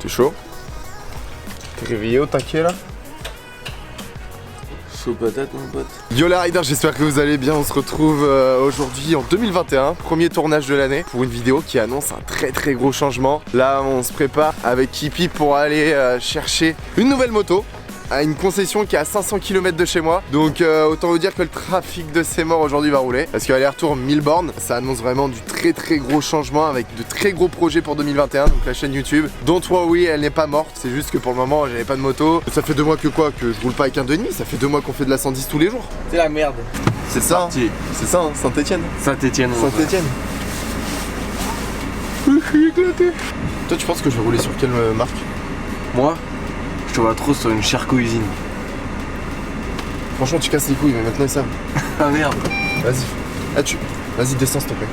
T'es chaud? T'es réveillé au taquet là? Chaud patate mon pote. Yo les riders, j'espère que vous allez bien. On se retrouve aujourd'hui en 2021, premier tournage de l'année, pour une vidéo qui annonce un très gros changement. Là on se prépare avec Kipi pour aller chercher une nouvelle moto à une concession qui est à 500 km de chez moi. Donc autant vous dire que le trafic de ces morts aujourd'hui va rouler. Parce qu'aller-retour 1000 bornes, ça annonce vraiment du très gros changement avec de très gros projets pour 2021. Donc la chaîne YouTube, Don't Worry, elle n'est pas morte. C'est juste que pour le moment j'avais pas de moto. Ça fait 2 mois que je roule pas avec un 2,5. Ça fait 2 mois qu'on fait de la 110 tous les jours. C'est la merde. C'est ça, c'est ça, hein, Saint-Etienne. Saint-Etienne. Saint-Etienne. Je suis éclaté. Toi tu penses que je vais rouler sur quelle marque? Moi, je te vois trop sur une Sherco usine. Franchement tu casses les couilles mais maintenant ils savent. Ah merde. Vas-y. Ah vas-y descends s'il te plaît.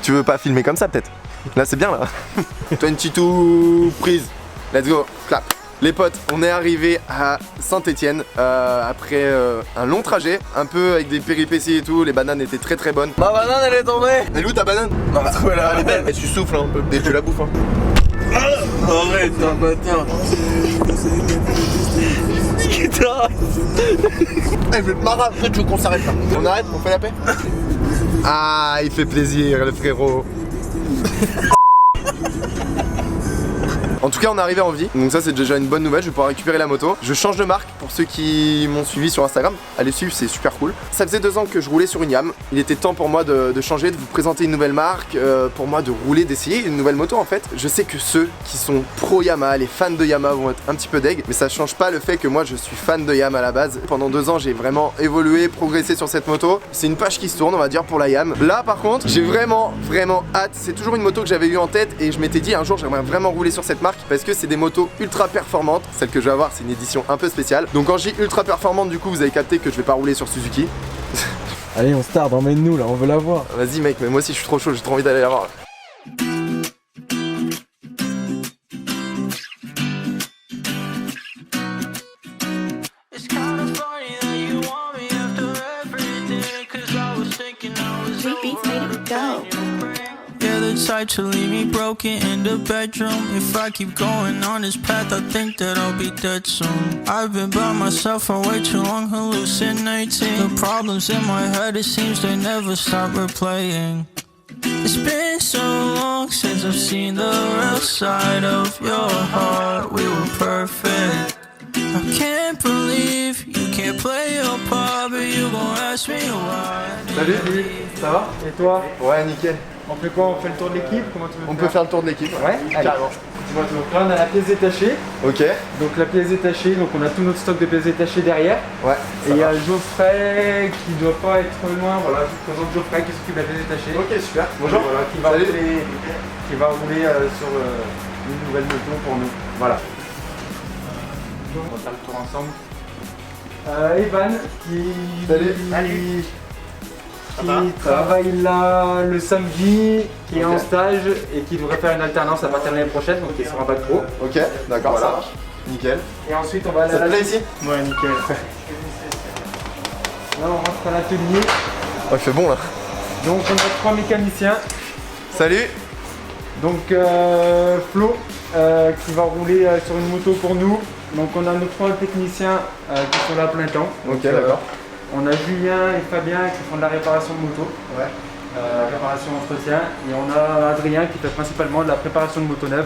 Tu veux pas filmer comme ça peut-être? Là c'est bien là. 22 prise. Let's go. Clap. Les potes, on est arrivé à Saint-Etienne après un long trajet, un peu avec des péripéties et tout. Les bananes étaient très bonnes. Ma banane elle est tombée. Elle est où ta banane? Non, là. Elle est belle. Et tu souffles un peu. Et tu la bouffes hein. Arrête, un bâtard. Eh, je vais te marrer après, tu veux qu'on s'arrête là? On arrête, on fait la paix? Ah, il fait plaisir le frérot. En tout cas on est arrivé en vie, donc ça c'est déjà une bonne nouvelle, je vais pouvoir récupérer la moto. Je change de marque pour ceux qui m'ont suivi sur Instagram, allez suivre, c'est super cool. Ça faisait 2 ans que je roulais sur une Yam, il était temps pour moi de changer, de vous présenter une nouvelle marque, pour moi de rouler, d'essayer une nouvelle moto en fait. Je sais que ceux qui sont pro Yamaha, les fans de Yamaha vont être un petit peu deg, mais ça change pas le fait que moi je suis fan de Yamaha à la base. Pendant 2 ans j'ai vraiment évolué, progressé sur cette moto, c'est une page qui se tourne on va dire pour la Yam. Là par contre j'ai vraiment hâte, c'est toujours une moto que j'avais eu en tête et je m'étais dit un jour j'aimerais vraiment rouler sur cette marque parce que c'est des motos ultra performantes. Celle que je vais avoir c'est une édition un peu spéciale. Donc quand je dis ultra performante du coup vous avez capté que je vais pas rouler sur Suzuki. Allez on start, emmène-nous là, on veut la voir. Vas-y mec, mais moi aussi je suis trop chaud, j'ai trop envie d'aller la voir là. Type to leave me broken in the bedroom. If I keep going on this path, I think that I'll be dead soon. I've been by myself for way too long, hallucinating. The problems in my head, it seems they never stop replaying. It's been so long since I've seen the real side of your heart. We were perfect. I can't believe you can't play your part, but you gon' ask me why. Salut Billy, ça va? Et toi? Ouais nickel. On fait quoi? On fait le tour de l'équipe? Comment tu veux On peut faire le tour de l'équipe. Ouais, allez. Carrément. Dis-moi tout. Donc là on a la pièce détachée. Ok. Donc la pièce détachée, donc on a tout notre stock de pièces détachées derrière. Ouais. Et il y a Geoffrey qui doit pas être loin, voilà, je vous présente Geoffrey qui s'occupe de la pièce détachée. Ok super. Bonjour. Voilà, qui va rouler sur une nouvelle moto pour nous. Voilà. On va faire le tour ensemble. Evan qui travaille là le samedi, qui est en stage et qui devrait faire une alternance à partir de l'année prochaine, donc il sera un bac pro. Ok, d'accord, Voilà. ça marche. Nickel. Et ensuite on va aller Ça te plaît ici? Ouais, nickel. Là on rentre à l'atelier. Oh il fait bon là. Donc on a 3 mécaniciens. Salut. Donc Flo qui va rouler sur une moto pour nous. Donc on a nos 3 techniciens qui sont là à plein temps. Ok d'accord. On a Julien et Fabien qui font de la réparation de moto. Ouais. Réparation entretien. Et on a Adrien qui fait principalement de la préparation de moto neuve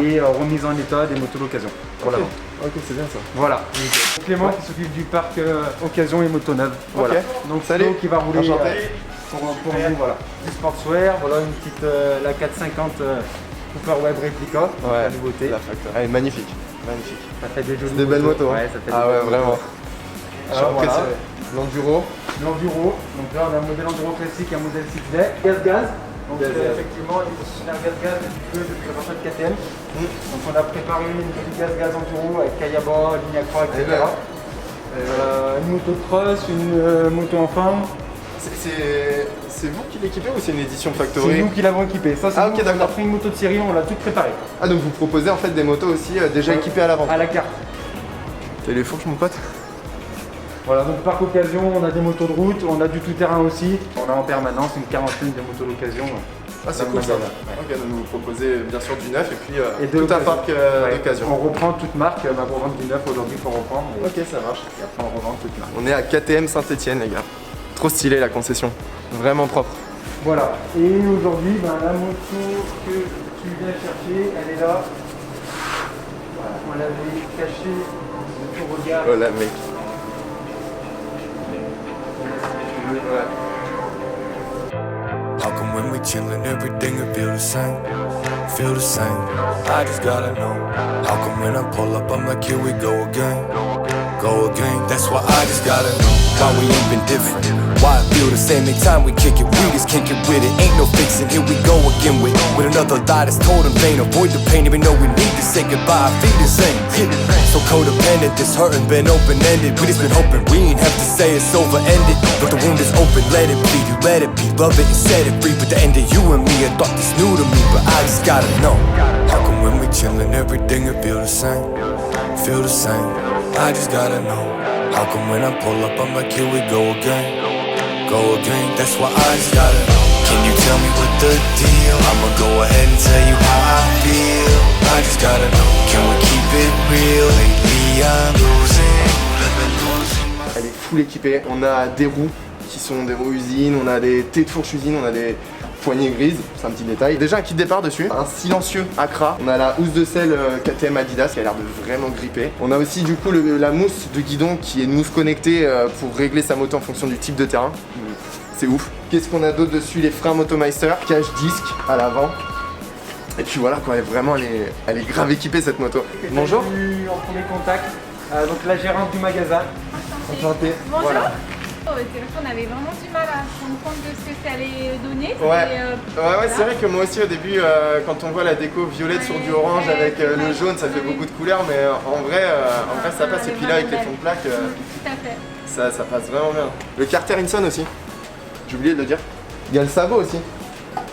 et remise en état des motos d'occasion pour l'avant. Ok c'est bien ça. Voilà. Clément qui s'occupe du parc occasion et moto neuve. Voilà. Ok. Donc Salut. Flo qui va rouler pour nous, voilà. Du sportswear, voilà une petite la 450 Cooper Web Replica, Ouais. la nouveauté. La Factor. Elle est magnifique. Magnifique. Ça fait des jolies Des belles motos. Ouais, ça fait Ah des ouais belles vraiment. motos. Je suis impressionné. L'enduro. L'enduro, donc là on a un modèle enduro classique et un modèle cyclet. Gaz. Donc effectivement il faut soutenir gaz depuis la prochaine KTM. Donc on a préparé une gaz enduro avec Kayaba, ligne accro, etc. Une moto de cross, une moto en forme. C'est vous qui l'équipez ou c'est une édition C'est factory? nous qui l'avons équipé. Ça c'est Ah, nous, ok, on a d'accord. pris une moto de série, on l'a toute préparée. Ah donc vous proposez en fait des motos aussi déjà équipées à l'avant? À la carte. T'as les fourches mon pote? Voilà, donc parc occasion, on a des motos de route, on a du tout-terrain aussi. On a en permanence une quarantaine de motos d'occasion. Ah, c'est dans cool le ça. magasin. Ok, donc vous proposez bien sûr du neuf et puis Et de tout un l'occasion. parc Ouais. d'occasion. On reprend toute marque, pour vendre du neuf aujourd'hui, il faut reprendre. Ok, ça marche. Et après on revend toute marque. On est à KTM Saint-Etienne, les gars. Trop stylé la concession. Vraiment propre. Voilà. Et aujourd'hui, la moto que tu viens chercher, elle est là. Voilà. On l'avait cachée de ton regard. Oh là, mec. How come when we chillin', everything will feel the same? Feel the same. I just gotta know. How come when I pull up, I'm like, here we go again. Go again. That's why I just gotta know. Why we ain't been different? Why it feel the same? Every time we kick it, we just can't get with it. Ain't no fixing. Here we go again with another lie that's told in vain. Avoid the pain, even though we need to say goodbye. Feel the same. So codependent, this hurtin' been open-ended. We just been hoping we ain't have to say it's over-ended. But the wound is open, let it bleed. You let it be, love it and set it free. But the end of you and me, I thought this new to me, but I just gotta know. How come when we chillin', everything will feel the same? Feel the same. I just gotta know. How come when I pull up, I'm like, here we go again. Go again. That's why I just gotta know. Can you tell me what the deal? I'ma go ahead and tell you how I feel. I just gotta know. Can we keep it real? Lately I'm losing. Elle est full équipée. On a des roues qui sont des roues usines, on a des T de fourche usine, on a des poignées grises, c'est un petit détail. Déjà un kit départ dessus, un silencieux Accra. On a la housse de selle KTM Adidas qui a l'air de vraiment gripper. On a aussi du coup la mousse de guidon qui est une mousse connectée pour régler sa moto en fonction du type de terrain. C'est ouf. Qu'est-ce qu'on a d'autre dessus? Les freins Motomeister, cache-disque à l'avant. Et puis voilà quoi, elle est grave équipée cette moto. Bonjour. En premier contact, donc la gérante du magasin. Enchantée. Bonjour. Voilà. Au téléphone, on avait vraiment du mal à se rendre compte de ce que ça allait donner. Ouais, c'est vrai que moi aussi au début, quand on voit la déco violette sur du orange avec le jaune, ça fait beaucoup de couleurs, mais en vrai ça passe. Et puis là, avec les fonds de plaque, Tout à fait. ça passe vraiment bien. Le Carter Inson aussi, j'ai oublié de le dire. Il y a le sabot aussi.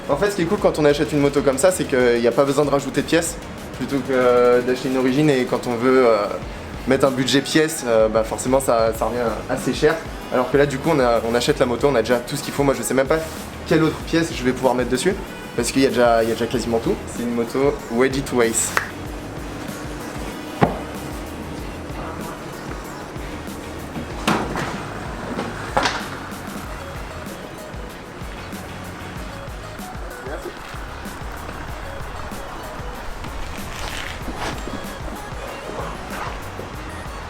En fait, ce qui est cool quand on achète une moto comme ça, c'est qu'il n'y a pas besoin de rajouter de pièces, plutôt que d'acheter une origine. Et quand on veut mettre un budget pièces, forcément ça revient assez cher. Alors que là du coup on achète la moto, on a déjà tout ce qu'il faut. Moi je sais même pas quelle autre pièce je vais pouvoir mettre dessus parce qu'il y a déjà quasiment tout. C'est une moto ready to race.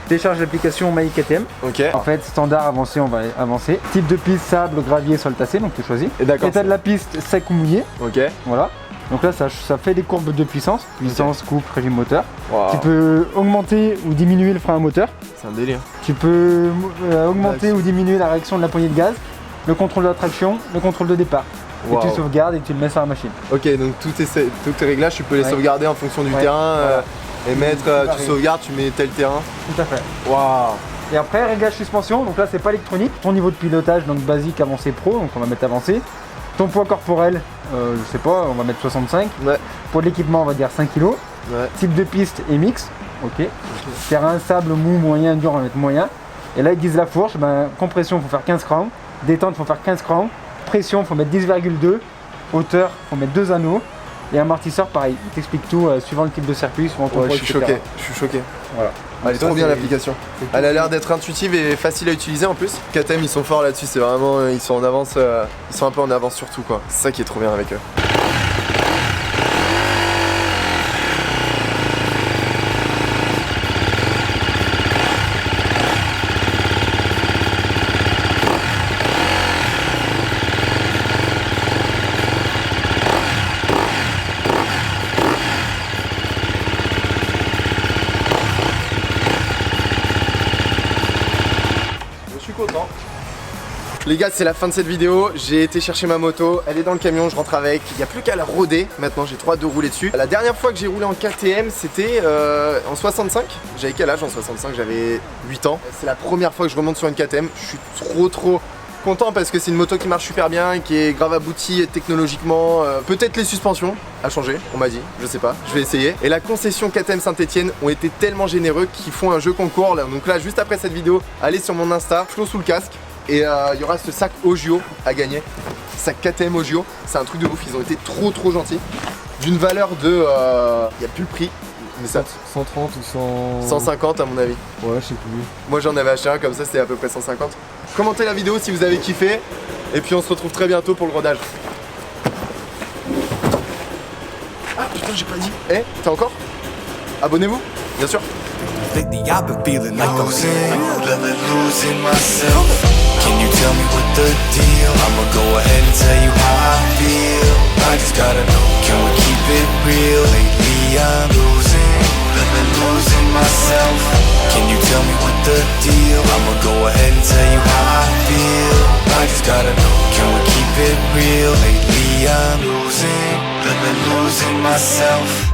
Télécharge l'application My KTM. Ok. En fait, standard, avancé, on va avancer. Type de piste, sable, gravier, sol tassé, donc tu choisis. Et d'accord. État de la piste, sec ou mouillé. Ok. Voilà. Donc là, ça fait des courbes de puissance. Puissance, coupe, régime moteur. Wow. Tu peux augmenter ou diminuer le frein à moteur. C'est un délire. Tu peux augmenter ou diminuer la réaction de la poignée de gaz, le contrôle de la traction, le contrôle de départ. Wow. Et tu sauvegardes et tu le mets sur la machine. Ok, donc tous tes réglages, tu peux les Ouais. sauvegarder en fonction du Ouais. terrain Voilà. et mettre, Tout tu pareil. sauvegardes, tu mets tel terrain. Tout à fait. Waouh. Et après, réglage suspension, donc là c'est pas électronique. Ton niveau de pilotage, donc basique, avancé, pro, donc on va mettre avancé. Ton poids corporel, je sais pas, on va mettre 65. Ouais. Pour l'équipement, on va dire 5 kg. Ouais. Type de piste et mix. Ok. Terrain, sable, mou, moyen, dur, on va mettre moyen. Et là, ils disent la fourche, compression, il faut faire 15 crowns. Détente, il faut faire 15 crowns. Pression, il faut mettre 10,2. Hauteur, il faut mettre 2 anneaux. Et amortisseur, pareil. Il t'explique tout suivant le type de circuit, suivant ton Ouais, poids, je suis etc. choqué. Je suis choqué. Voilà. Elle est Ça, trop bien c'est- l'application. Elle a l'air d'être intuitive et facile à utiliser en plus. KTM ils sont forts là-dessus, c'est vraiment ils sont en avance, ils sont un peu en avance sur tout quoi. C'est ça qui est trop bien avec eux. Je suis content. Les gars, c'est la fin de cette vidéo. J'ai été chercher ma moto, elle est dans le camion, je rentre avec. Il n'y a plus qu'à la roder. Maintenant, j'ai trop hâte de rouler dessus. La dernière fois que j'ai roulé en KTM, c'était en 65. J'avais quel âge en 65? J'avais 8 ans. C'est la première fois que je remonte sur une KTM. Je suis trop content parce que c'est une moto qui marche super bien, qui est grave aboutie technologiquement. Peut-être les suspensions à changer, on m'a dit, je sais pas, je vais essayer. Et la concession KTM Saint-Etienne ont été tellement généreux qu'ils font un jeu concours. Donc là, juste après cette vidéo, allez sur mon Insta, Flo sous le casque. Et il y aura ce sac Ogio à gagner. sac KTM Ogio, c'est un truc de ouf, ils ont été trop gentils. D'une valeur de... Il n'y a plus le prix, mais ça... 130 ou 150 à mon avis. Ouais, je sais plus. Moi j'en avais acheté un comme ça, c'était à peu près 150. Commentez la vidéo si vous avez kiffé, et puis on se retrouve très bientôt pour le rodage. Ah putain, j'ai pas dit. Eh, t'as encore? Abonnez-vous, bien sûr. Lately I've been feeling like I'm losing myself. Can you tell me what the deal? I'ma go ahead and tell you how I feel. I just gotta know, can we keep it real? Lately I'm losing myself. Can you tell me what the deal? I'ma go ahead and tell you how I feel. I just gotta know, can we keep it real? Lately I'm losing myself.